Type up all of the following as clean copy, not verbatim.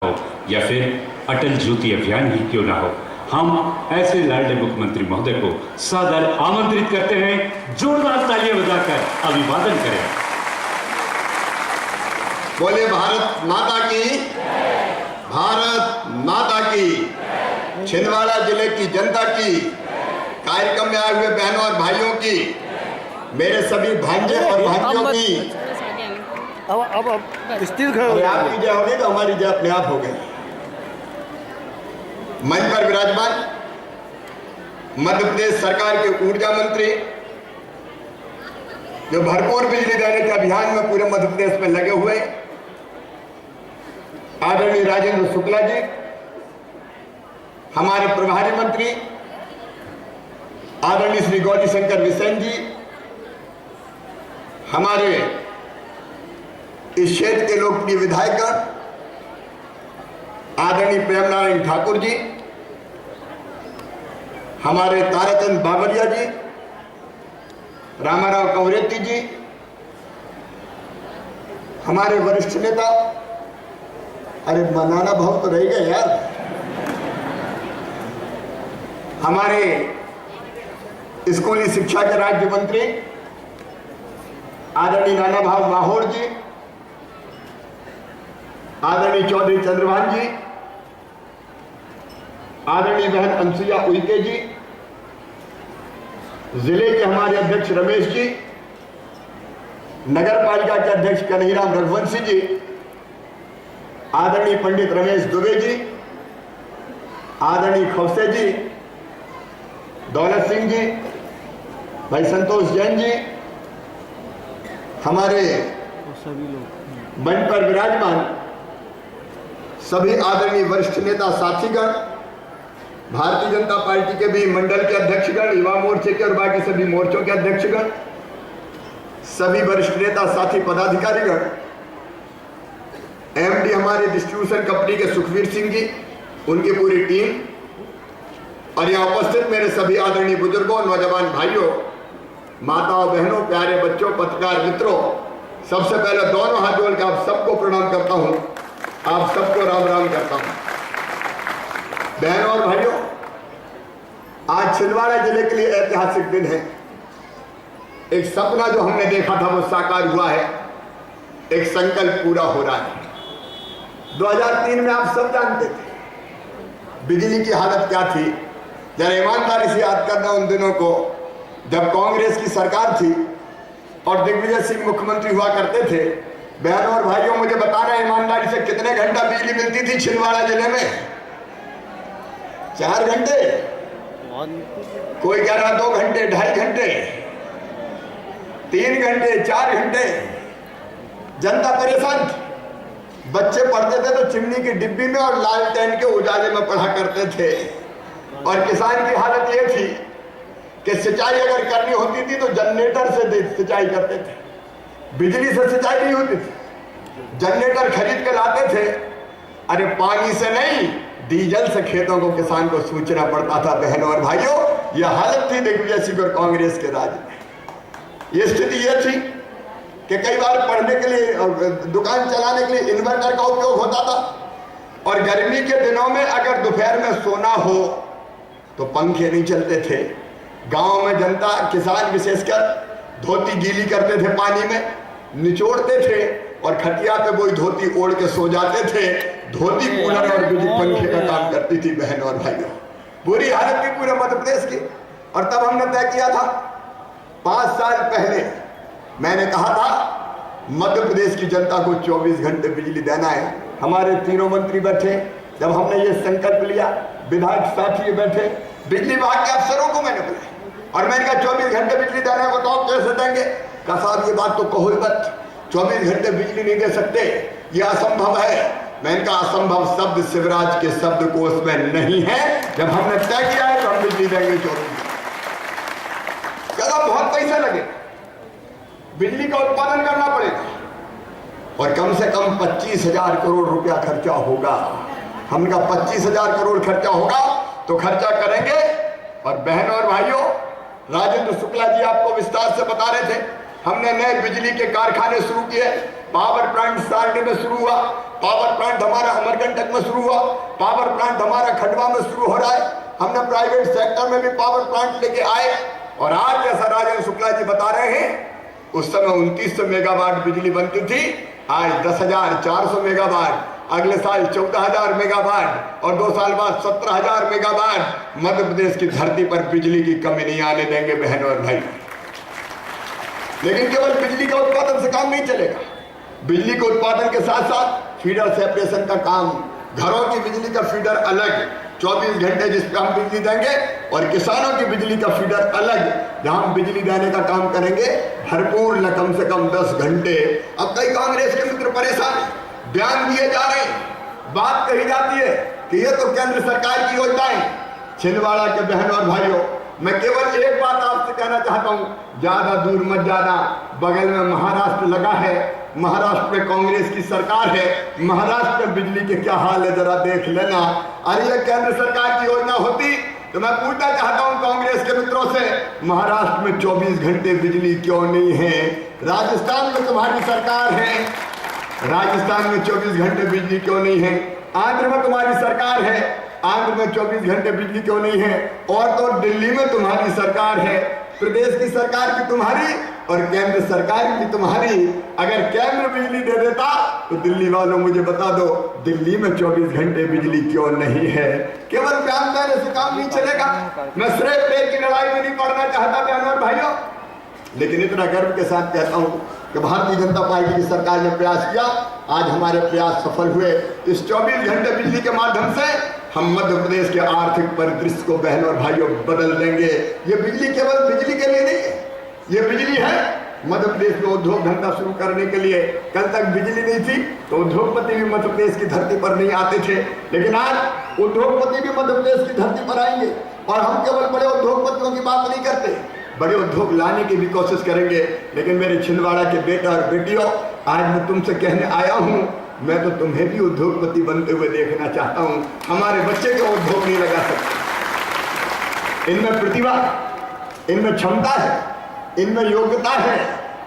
हो या फिर अटल ज्योति अभियान ही क्यों ना हो, हम ऐसे लाडले मुख्यमंत्री महोदय को सादर आमंत्रित करते हैं। जोरदार तालियां बजाकर अभिवादन करें। बोले भारत माता की, भारत माता की। छिंदवाड़ा जिले की जनता की, कार्यक्रम में आए हुए बहनों और भाइयों की, मेरे सभी भांजे और भांजियों की अब स्थिर खड़े हो आपकी जय होगी तो हमारी जय अपने आप हो गई। मंच पर विराजमान मध्य प्रदेश सरकार के ऊर्जा मंत्री, जो भरपूर बिजली देने के अभियान में पूरे मध्य प्रदेश में लगे हुए, आदरणीय राजेंद्र शुक्ला जी, हमारे प्रभारी मंत्री आदरणीय श्री गौरी शंकर बिसेन जी, हमारे इस क्षेत्र के लोकप्रिय विधायक आदरणीय प्रेम नारायण ठाकुर जी, हमारे ताराचंद बाबरिया जी, रामाराव कंवरेती जी, हमारे वरिष्ठ नेता, अरे मनाना भाव तो रह गए यार, हमारे स्कूली शिक्षा के राज्य मंत्री आदरणीय नाना भाव माहौर जी, आदरणीय चौधरी चंद्रभान जी, आदरणीय बहन अंसुया उइके जी, जिले के हमारे अध्यक्ष रमेश जी, नगर पालिका के अध्यक्ष कन्हैयाराम रघुवंशी जी, आदरणीय पंडित रमेश दुबे जी, आदरणीय खौसे जी, दौलत सिंह जी, भाई संतोष जैन जी, हमारे सभी लोग मंच पर विराजमान सभी आदरणीय वरिष्ठ नेता साथीगण, भारतीय जनता पार्टी के भी मंडल के अध्यक्षगण, युवा मोर्चे के और बाकी सभी मोर्चों के अध्यक्षगण, सभी वरिष्ठ नेता साथी पदाधिकारीगण, एमडी हमारे डिस्ट्रीब्यूशन कंपनी के सुखवीर सिंह जी, उनकी पूरी टीम, और यहाँ उपस्थित मेरे सभी आदरणीय बुजुर्गों, नौजवान भाइयों, माताओं, बहनों, प्यारे बच्चों, पत्रकार मित्रों, सबसे पहले दोनों हाथ जोड़ के आप सबको प्रणाम करता हूं, आप सबको राम राम करता हूं। बहनों और भाइयों, आज छिंदवाड़ा जिले के लिए ऐतिहासिक दिन है। एक सपना जो हमने देखा था वो साकार हुआ है, एक संकल्प पूरा हो रहा है। 2003 में आप सब जानते थे बिजली की हालत क्या थी। जरा ईमानदारी से याद करना उन दिनों को जब कांग्रेस की सरकार थी और दिग्विजय सिंह मुख्यमंत्री हुआ करते थे। बहनों और भाइयों, मुझे बताना ईमानदारी से कितने घंटा बिजली मिलती थी छिंदवाड़ा जिले में? 4 घंटे, कोई कह रहा 2 घंटे, 2.5 घंटे, 3 घंटे, 4 घंटे। जनता परेशान थी। बच्चे पढ़ते थे तो चिमनी की डिब्बी में और लालटेन के उजाले में पढ़ा करते थे। और किसान की हालत यह थी कि सिंचाई अगर करनी होती थी तो जनरेटर से सिंचाई करते थे, बिजली से सिंचाई नहीं होती थी। जनरेटर खरीद के लाते थे, अरे पानी से नहीं, डीजल से खेतों को किसान को सूचना पड़ता था। बहनों और भाइयों, यह हालत थी दिग्विजय सिंह और कांग्रेस के राज में। यह स्थिति यह थी कि कई बार पढ़ने के लिए और दुकान चलाने के लिए इन्वर्टर का उपयोग होता था, और गर्मी के दिनों में अगर दोपहर में सोना हो तो पंखे नहीं चलते थे। गांव में जनता, किसान विशेषकर, धोती गीली करते थे, पानी में निचोड़ते थे और खटिया पे वही धोती ओढ़ के सो जाते थे। धोती कूलर और बिजली पंखे का काम करती थी। बहनों और भाइयों, बुरी हालत थी पूरे मध्य प्रदेश की। और तब हमने तय किया था, 5 साल पहले मैंने कहा था मध्य प्रदेश की जनता को 24 घंटे बिजली देना है। हमारे तीनों मंत्री बैठे, जब हमने ये संकल्प लिया, विधायक साथी बैठे, बिजली विभाग के अफसरों को मैंने बुलाया और मैंने कहा 24 घंटे बिजली देने को तो आप कैसे देंगे? कहा साहब ये बात तो कहो ही मत, 24 घंटे बिजली नहीं दे सकते, ये असंभव है। मैंने कहा असंभव शब्द शिवराज के शब्दकोश में नहीं है। जब हमने तय किया है तो हम बिजली देंगे 24। कहता बहुत पैसे लगे, बिजली का उत्पादन करना पड़ेगा और कम से कम 25,000 करोड़ रुपया खर्चा होगा। हमने कहा 25,000 करोड़ खर्चा होगा तो खर्चा करेंगे। और बहनों और भाइयों, राजेंद्र शुक्ला जी आपको विस्तार से बता रहे थे, हमने नए बिजली के कारखाने शुरू किए, पावर प्लांट सारणी में शुरू हुआ, पावर प्लांट हमारा अमरकंटक में शुरू हुआ, पावर प्लांट हमारा खंडवा में शुरू हो रहा है। हमने प्राइवेट सेक्टर में भी पावर प्लांट लेके आए और आज जैसा राजेंद्र शुक्ला जी बता रहे हैं, उस समय 2900 मेगावाट बिजली बनती थी, आज 10,400 मेगावाट, अगले साल 14,000 मेगावाट और 2 साल बाद 17,000 मेगावाट। मध्य प्रदेश की धरती पर बिजली की कमी नहीं आने देंगे बहनों और भाई। लेकिन केवल बिजली का उत्पादन से काम नहीं चलेगा, बिजली के उत्पादन के साथ साथ फीडर सेपरेशन का काम, घरों की बिजली का फीडर अलग 24 घंटे जिस पर हम बिजली देंगे और किसानों की बिजली का फीडर अलग जहां हम बिजली देने का काम करेंगे भरपूर न कम से कम 10 घंटे। अब कई कांग्रेस के मित्र परेशान हैं, बयान दिए जा रहे हैं, बात कही जाती है कि ये तो केंद्र सरकार की योजनाएं। छिंदवाड़ा के बहनों और भाइयों, मैं केवल एक बात आपसे कहना चाहता हूं, ज्यादा दूर मत जाना, बगल में महाराष्ट्र लगा है, महाराष्ट्र में कांग्रेस की सरकार है, महाराष्ट्र में बिजली के क्या हाल है जरा देख लेना। अरे ये केंद्र सरकार की योजना होती तो मैं पूछना चाहता हूं कांग्रेस के मित्रों से, महाराष्ट्र में 24 घंटे बिजली क्यों नहीं है? राजस्थान में तुम्हारी सरकार है, राजस्थान में 24 घंटे बिजली क्यों नहीं है? आंध्र में तुम्हारी सरकार है, आंध्र में 24 घंटे बिजली क्यों नहीं है? और तो दिल्ली में तुम्हारी सरकार है, प्रदेश की सरकार की तुम्हारी और केंद्र सरकार की तुम्हारी। अगर केंद्र बिजली दे देता तो दिल्ली वालों मुझे बता दो, दिल्ली में 24 घंटे बिजली क्यों नहीं है? केवल बयान देने से काम नहीं चलेगा। मैं श्रेय प्रेय की लड़ाई में नहीं पड़ना चाहता बहनों और भाइयों, लेकिन इतना गर्व के साथ कहता हूं कि भारतीय जनता पार्टी की सरकार ने प्रयास किया, आज हमारे प्रयास सफल हुए। इस 24 घंटे बिजली के माध्यम से हम मध्य प्रदेश के आर्थिक परिदृश्य को बहनों और भाइयों बदल देंगे। ये बिजली केवल बिजली के लिए नहीं है, ये बिजली है मध्य प्रदेश में उद्योग धंधा शुरू करने के लिए। कल तक बिजली नहीं थी तो उद्योगपति भी मध्य प्रदेश की धरती पर नहीं आते थे, लेकिन आज उद्योगपति भी मध्य प्रदेश की धरती पर आएंगे। और हम केवल बड़े उद्योगपतियों की बात नहीं करते, बड़े उद्योग लाने की भी कोशिश करेंगे। लेकिन मेरे छिंदवाड़ा के बेटा और बेटियों, आज मैं तुमसे कहने आया हूं, मैं तो तुम्हें भी उद्योगपति बनते हुए देखना चाहता हूं। हमारे बच्चे को उद्योग नहीं लगा सकते, इनमें प्रतिभा, इनमें क्षमता है, इनमें योग्यता है,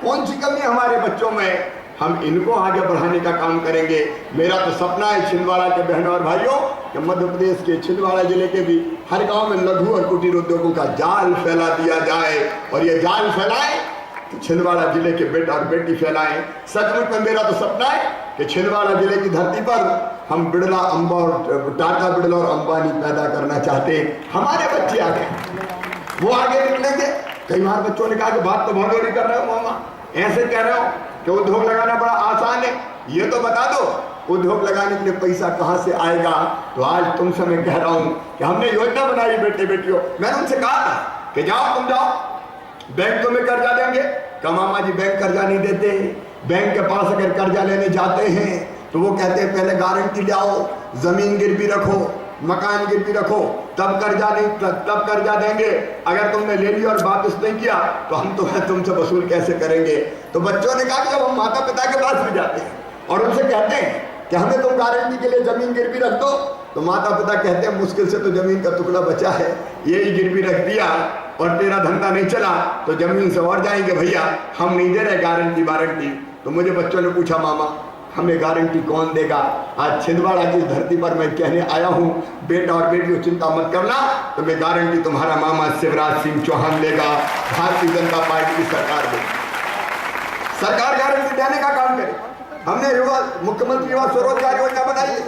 कौन सी कमी हमारे बच्चों में? हम इनको आगे बढ़ाने का काम करेंगे। मेरा तो सपना है छिंदवाड़ा के बहनों और भाइयों कि मध्य प्रदेश के छिंदवाड़ा जिले के भी हर गांव में लघु और कुटीर उद्योगों का जाल फैला दिया जाए, और ये जाल फैलाए तो छिंदवाड़ा जिले के बेटा और बेटी फैलाएं। सचमुच में मेरा तो सपना है कि छिंदवाड़ा जिले की धरती पर हम बिड़ला अंबा और टाटा बिड़ला और अंबानी पैदा करना चाहते हैं। हमारे बच्चे आगे, वो आगे निकलेंगे। कई बार बच्चों ने कहा कि बात तो भगोरी कर रहे हो मामा, ऐसे कह रहे हो कि उद्योग लगाना बड़ा आसान है, ये तो बता दो उद्योग लगाने के लिए पैसा कहां से आएगा। तो आज तुमसे मैं कह रहा हूं कि हमने योजना बनाई बेटे बेटियों। मैंने उनसे कहा था कि जाओ तुम जाओ बैंकों में कर्जा देंगे, का मामा जी बैंक कर्जा नहीं देते। बैंक के पास अगर कर्जा लेने जाते हैं तो वो कहते हैं पहले गारंटी ले आओ, जमीन गिरवी रखो, मकान गिरवी रखो, तब कर्जा नहीं, तब कर्जा देंगे। अगर तुमने ले लिया और वापस नहीं किया तो हम तो तुमसे वसूल कैसे करेंगे? तो बच्चों ने कहा कि जब हम माता पिता के पास भी जाते हैं और उनसे कहते हैं कि हमें तुम गारंटी के लिए जमीन गिरवी रख दो, तो माता पिता कहते हैं मुश्किल से तो जमीन का टुकड़ा बचा है, ये ही गिरवी रख दिया और तेरा धंधा नहीं चला तो जमीन से और जाएंगे भैया, हम नहीं दे रहे गारंटी वारंटी। तो मुझे बच्चों ने पूछा मामा हमें गारंटी कौन देगा? आज छिंदवाड़ा की धरती पर मैं कहने आया हूं, बेटा और बेटियों चिंता मत करना, तो मैं गारंटी तुम्हारा मामा शिवराज सिंह चौहान देगा, भारतीय जनता पार्टी की सरकार देगी। सरकार गारंटी देने का काम करे। हमने युवा मुख्यमंत्री युवा स्वरोजगार योजना बनाई है,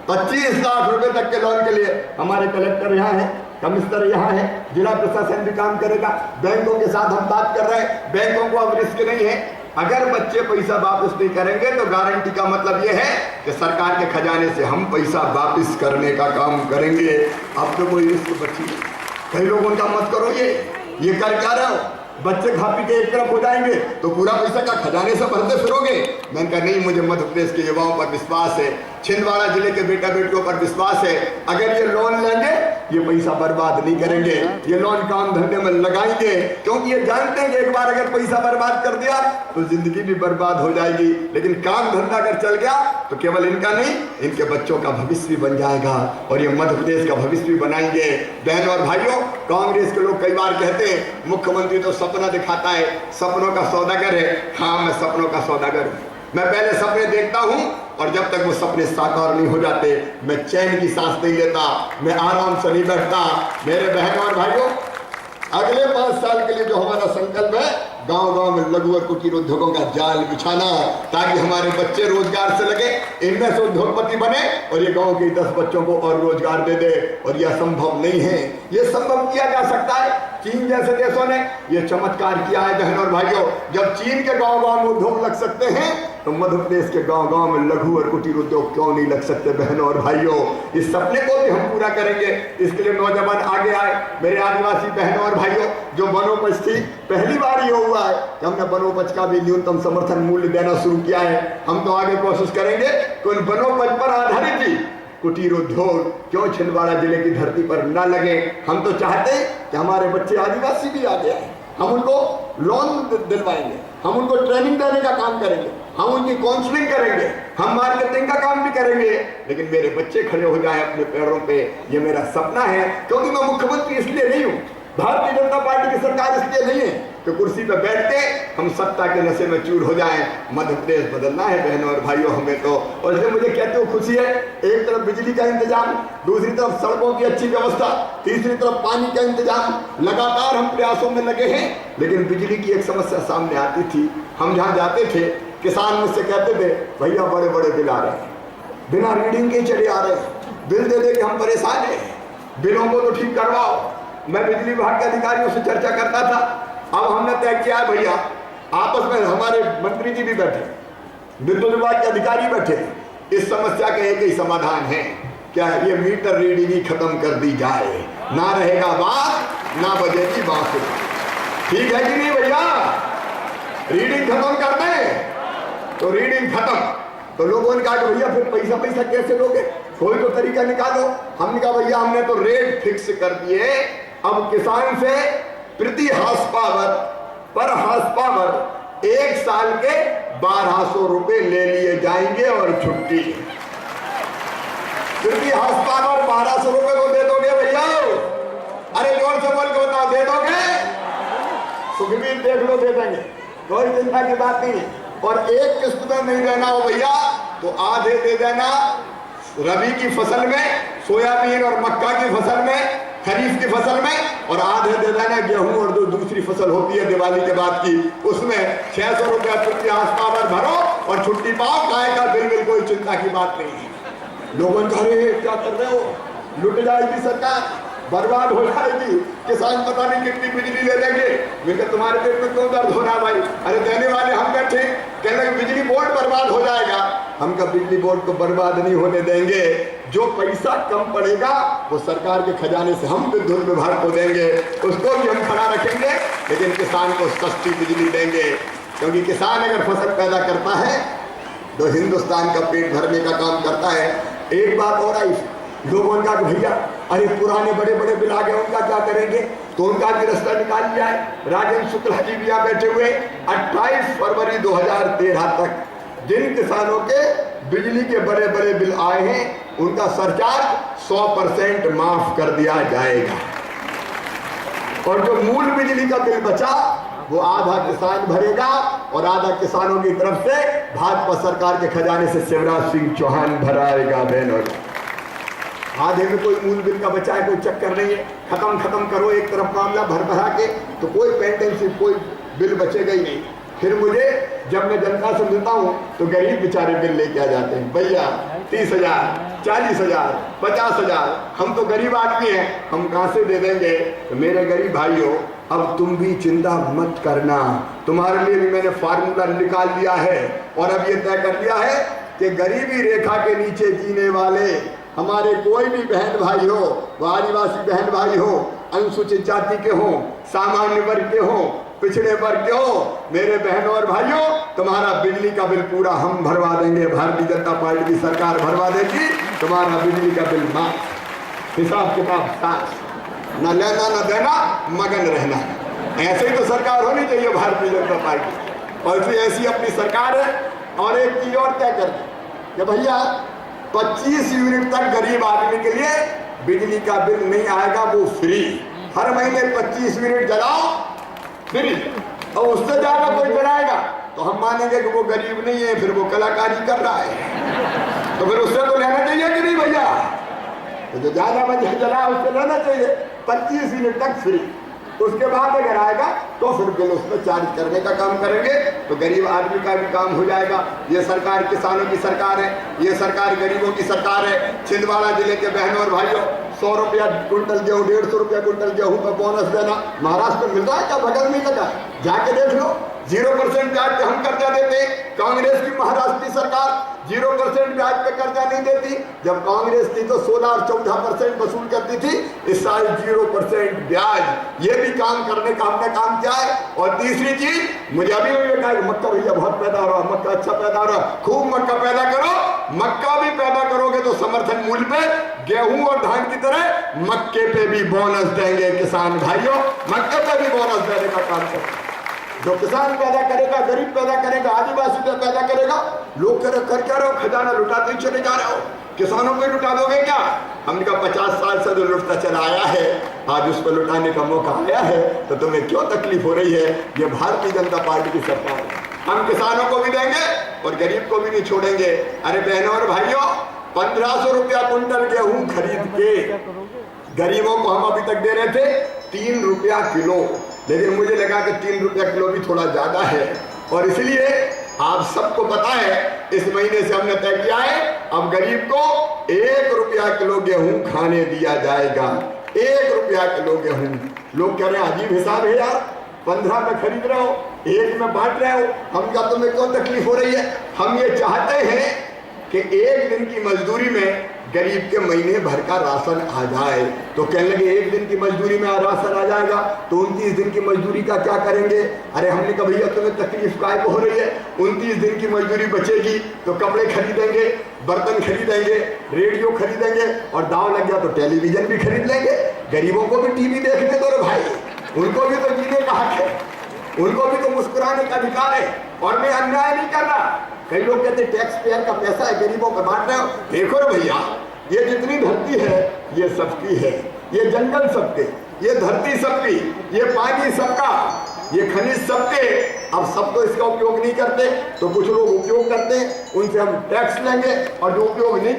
25 लाख रुपए तक के लोन के लिए। हमारे कलेक्टर यहाँ है, कमिश्नर यहाँ है, जिला प्रशासन भी काम करेगा। बैंकों के साथ हम बात कर रहे हैं, बैंकों को अब रिस्क नहीं है। अगर बच्चे पैसा वापस नहीं करेंगे तो गारंटी का मतलब यह है कि सरकार के खजाने से हम पैसा वापस करने का काम करेंगे। अब तो कोई रिस्क बची है। कई लोग उनका मत करो, ये कर क्या रहे हो? बच्चे खा पी के एक तरफ हो जाएंगे तो पूरा पैसा का खजाने से भरते फिरोगे। मैंने कहा नहीं, मुझे मध्य प्रदेश के युवाओं पर विश्वास है, छिंदवाड़ा जिले के बेटा बेटियों पर विश्वास है। अगर ये लोन लेंगे ये पैसा बर्बाद नहीं करेंगे, ये लोन काम धंधे में लगाएंगे, क्योंकि ये जानते हैं कि एक बार अगर पैसा बर्बाद कर दिया तो जिंदगी भी बर्बाद हो जाएगी। लेकिन काम धंधा अगर चल गया तो केवल इनका नहीं, इनके बच्चों का भविष्य भी बन जाएगा और ये मध्य प्रदेश का भविष्य भी बनाएंगे। बहनों और भाइयों, कांग्रेस के लोग कई बार कहते हैं मुख्यमंत्री तो सपना दिखाता है, सपनों का सौदागर है। हाँ, मैं सपनों का सौदागर हूं। मैं पहले सपने देखता हूं और जब तक वो सपने साकार नहीं हो जाते मैं चैन की सांस नहीं लेता, मैं आराम से नहीं बैठता। मेरे बहन और भाइयों, अगले 5 साल के लिए जो हमारा संकल्प है, गांव-गांव में लघु और कुटीर उद्योगों का जाल बिछाना, ताकि हमारे बच्चे रोजगार से लगे, इनमें से उद्योगपति बने और ये गांव के 10 बच्चों को और रोजगार दे दे। और यह संभव नहीं है, ये संभव किया जा सकता है। चीन जैसे देशों ने ये चमत्कार किया है बहन और भाइयों। जब चीन के गांव-गांव में उद्योग लग सकते हैं तो मध्य प्रदेश के गांव-गांव में लघु और कुटीर उद्योग क्यों नहीं लग सकते बहनों और भाइयों। इस सपने को भी हम पूरा करेंगे, इसके लिए नौजवान आगे आए। मेरे आदिवासी बहनों और भाइयों, जो वनोपज थी, पहली बार ये हुआ है कि हमने वनोपज का भी न्यूनतम समर्थन मूल्य देना शुरू किया है। हम तो आगे कोशिश करेंगे कि उन वनोपज पर आधारित ही कुटीर उद्योग क्यों छिंदवाड़ा जिले की धरती पर न लगे। हम तो चाहते हैं कि हमारे बच्चे आदिवासी भी आगे आए, हम उनको लोन दिलवाएंगे, हम उनको ट्रेनिंग देने का काम करेंगे, हम उनकी काउंसलिंग करेंगे, हम मार्केटिंग का काम भी करेंगे, लेकिन मेरे बच्चे खड़े हो जाएं अपने पैरों पे, ये मेरा सपना है। क्योंकि मैं मुख्यमंत्री इसलिए नहीं हूँ, भारतीय जनता पार्टी की सरकार इसलिए नहीं है कि कुर्सी पे बैठ के हम सत्ता के नशे में चूर हो जाएं। मध्य प्रदेश बदलना है बहनों और भाइयों हमें तो। और इसलिए मुझे कहते हो खुशी है, एक तरफ बिजली का इंतजाम, दूसरी तरफ सड़कों की अच्छी व्यवस्था, तीसरी तरफ पानी का इंतजाम। लगातार हम प्रयासों में लगे हैं, लेकिन बिजली की एक समस्या सामने आती थी। हम जहाँ जाते थे, किसान मुझसे कहते थे, भैया बड़े बड़े बिल आ रहे हैं, बिना रीडिंग के चले आ रहे हैं, बिल दे दे के हम परेशान हैं, बिलों को तो ठीक करवाओ। मैं बिजली विभाग के अधिकारियों से चर्चा करता था। अब हमने तय किया है भैया, आपस में हमारे मंत्री जी भी बैठे, विद्युत विभाग के अधिकारी बैठे, इस समस्या का एक ही समाधान है, क्या ये मीटर रीडिंग ही खत्म कर दी जाए। ना रहेगा बात, ना बजेगी बात। ठीक है कि नहीं भैया? रीडिंग खत्म कर दें तो रीडिंग खत्म। तो लोगों ने कहा कि भैया फिर पैसा कैसे लोगे, कोई तो तरीका निकालो। हमने कहा भैया हमने तो रेट फिक्स कर दिए, अब किसान से प्रति हाउस पावर, पर हाउस पावर 1 साल के 1200 रुपए ले लिए जाएंगे और छुट्टी। प्रति हाउस पावर 1200 रुपए को दे दोगे भैया? अरे जोर से बोल के बताओ, दे दोगे? सुखबीर देख लो, दे देंगे, कोई चिंता की बात नहीं। और एक किस्त में नहीं देना हो भैया तो आधे दे देना रबी की फसल में, सोयाबीन और मक्का की फसल में, खरीफ की फसल में, और आधे दे देना गेहूं और जो दूसरी फसल होती है दिवाली के बाद की, उसमें 600 रुपया प्रति हाउस पावर भरो और छुट्टी पाओ। काय का बिल कोई चिंता की बात नहीं है। लोगों कह रहे हैं क्या कर रहे हो, लुट जाएगी सरकार, बर्बाद हो जाएगी, किसान पता नहीं कितनी बिजली ले लेंगे। मैंने तुम्हारे पेट में क्यों दर्द हो रहा भाई? अरे देने वाले हम बैठे, कह रहे बिजली बोर्ड बर्बाद हो जाएगा। हम का बिजली बोर्ड को बर्बाद नहीं होने देंगे। जो पैसा कम पड़ेगा वो सरकार के खजाने से हम विद्युत विभाग को देंगे, उसको भी हम खड़ा रखेंगे, लेकिन किसान को सस्ती बिजली देंगे। क्योंकि किसान अगर फसल पैदा करता है तो हिंदुस्तान का पेट भरने का काम करता है। एक बात और आई, लोगों ने कहा कि भैया अरे पुराने बड़े बड़े बिल आ गए, उनका क्या करेंगे? तो उनका भी रास्ता निकाल लिया है। राजेंद्र शुक्ला जी भी यहाँ बैठे हुए, 28 फरवरी 2013 तक जिन किसानों के बिजली के बड़े बड़े बिल आए हैं उनका सरचार्ज 100% माफ कर दिया जाएगा। और जो मूल बिजली का बिल बचा वो आधा किसान भरेगा और आधा किसानों की तरफ से भाजपा सरकार के खजाने से शिवराज सिंह चौहान भराएगा। बहनों, आधे में कोई मूल बिल का बचा है, कोई चक्कर नहीं है, खत्म करो एक तरफ मामला भरा के, तो कोई पेंडेंसी, कोई बिल बचेगा ही नहीं। फिर मुझे जब मैं जनता से मिलता हूँ तो गरीब बेचारे बिल लेके आ जाते हैं, भैया 30,000, 40,000, 50,000, हम तो गरीब आदमी हैं, हम कहाँ से दे देंगे? तो मेरे गरीब भाइयों, अब तुम भी चिंता मत करना, तुम्हारे लिए भी मैंने फार्मूला निकाल लिया है और अब ये तय कर लिया है कि गरीबी रेखा के नीचे जीने वाले हमारे कोई भी बहन भाई हो, वो आदिवासी बहन भाई हो, अनुसूचित जाति के हो, सामान्य वर्ग के हो, पिछड़े वर्ग के हो, मेरे बहनों और भाइयों, तुम्हारा बिजली का बिल पूरा हम भरवा देंगे। भारतीय जनता पार्टी की सरकार भरवा देगी तुम्हारा बिजली का बिल माफ, हिसाब किताब साफ, न लेना न देना, मगन रहना। ऐसे ही तो सरकार होनी चाहिए भारतीय जनता पार्टी। और फिर ऐसी अपनी सरकार है। और एक चीज और तय कर दी कि भैया 25 यूनिट तक गरीब आदमी के लिए बिजली का बिल नहीं आएगा, वो फ्री। हर महीने 25 यूनिट जलाओ फ्री, और उससे ज्यादा कोई जलाएगा तो हम मानेंगे कि वो गरीब नहीं है, फिर वो कलाकारी कर रहा है, तो फिर उससे तो लेना चाहिए कि नहीं भैया? तो जो ज्यादा बजट चला उससे लेना चाहिए 25 यूनिट तक फ्री। उसके बाद अगर आएगा तो फिर बिल उसमें चार्ज करने का काम करेंगे, तो गरीब आदमी का भी काम हो जाएगा। ये सरकार किसानों की सरकार है, ये सरकार गरीबों की सरकार है। छिंदवाड़ा जिले के बहनों और भाइयों, 100 रुपया कुंटल गेहूँ, 150 रुपया कुंटल गेहूँ का बोनस देना महाराष्ट्र में मिल रहा है क्या? बगल में लगा, जाके देख लो। 0% ब्याज पे हम कर्जा देते हैं, कांग्रेस की महाराष्ट्र की सरकार 0% ब्याज पे कर्जा नहीं देती। जब कांग्रेस थी तो 16 और 14% वसूल करती थी, इस साल 0% ब्याज। ये भी काम करने का हमने काम किया है। और तीसरी चीज, मुझे अभी भी कहा मक्का भैया बहुत पैदा हो रहा, मक्का अच्छा पैदा हो रहा, खूब मक्का पैदा करो। मक्का भी पैदा करोगे तो समर्थन मूल्य पे गेहूं और धान की तरह मक्के पे भी बोनस देंगे किसान भाइयों, मक्के पे भी बोनस देने का काम करें। जो किसान पैदा करेगा, गरीब पैदा करेगा, आदिवासी पैदा करेगा। लोग कर क्या रहे हो? खजाना लुटाते ही चले जा रहे हो, किसानों को लुटा दोगे क्या? हमने कहा 50 साल से जो लुटता चला आया है, आज उस पर लुटाने का मौका आया है, तो तुम्हें क्यों तकलीफ हो रही है? ये भारतीय जनता पार्टी की सरकार है। हम किसानों को भी देंगे और गरीब को भी नहीं छोड़ेंगे। अरे बहनों और भाइयों, 1500 रुपया कुंटल गेहूं खरीद के गरीबों को हम अभी तक दे रहे थे 3 रुपया किलो, लेकिन मुझे लगा कि 3 रुपया किलो भी थोड़ा ज्यादा है, और इसलिए आप सबको पता है इस महीने से हमने तय किया है अब गरीब को 1 रुपया किलो गेहूं खाने दिया जाएगा। 1 रुपया किलो गेहूं। लोग कह रहे हैं अजीब हिसाब है यार, 15 में खरीद रहे हो, 1 में बांट रहे हो, हम क्या तुम्हें क्यों तकलीफ हो रही है? हम ये चाहते हैं कि 1 दिन की मजदूरी में गरीब के महीने भर का राशन आ जाए। तो कहने लगे 1 दिन की मजदूरी में राशन आ जाएगा तो 29 दिन की मजदूरी का क्या करेंगे? अरे हमने कहा भैया तुम्हें तकलीफ काय को हो रही है? 29 दिन की मजदूरी बचेगी तो कपड़े खरीदेंगे, बर्तन खरीदेंगे, रेडियो खरीदेंगे, और दाव लग गया तो टेलीविजन भी खरीद लेंगे। गरीबों को भी टीवी देखने दो रे भाई, उनको भी तो जीने का हक है, उनको भी तो मुस्कुराने का अधिकार है। और मैं अन्याय नहीं कर रहा। कई लोग कहते टैक्स पेयर का पैसा है गरीबों को बांट रहे हो। देखो रे भैया, ये जितनी धरती है ये सबकी है, ये जंगल सबके, ये धरती सबकी, ये पानी सबका, ये खनिज सबके। अब सब तो इसका उपयोग नहीं करते, तो कुछ लोग उपयोग करते हैं, उनसे हम टैक्स लेंगे, और जो उपयोग नहीं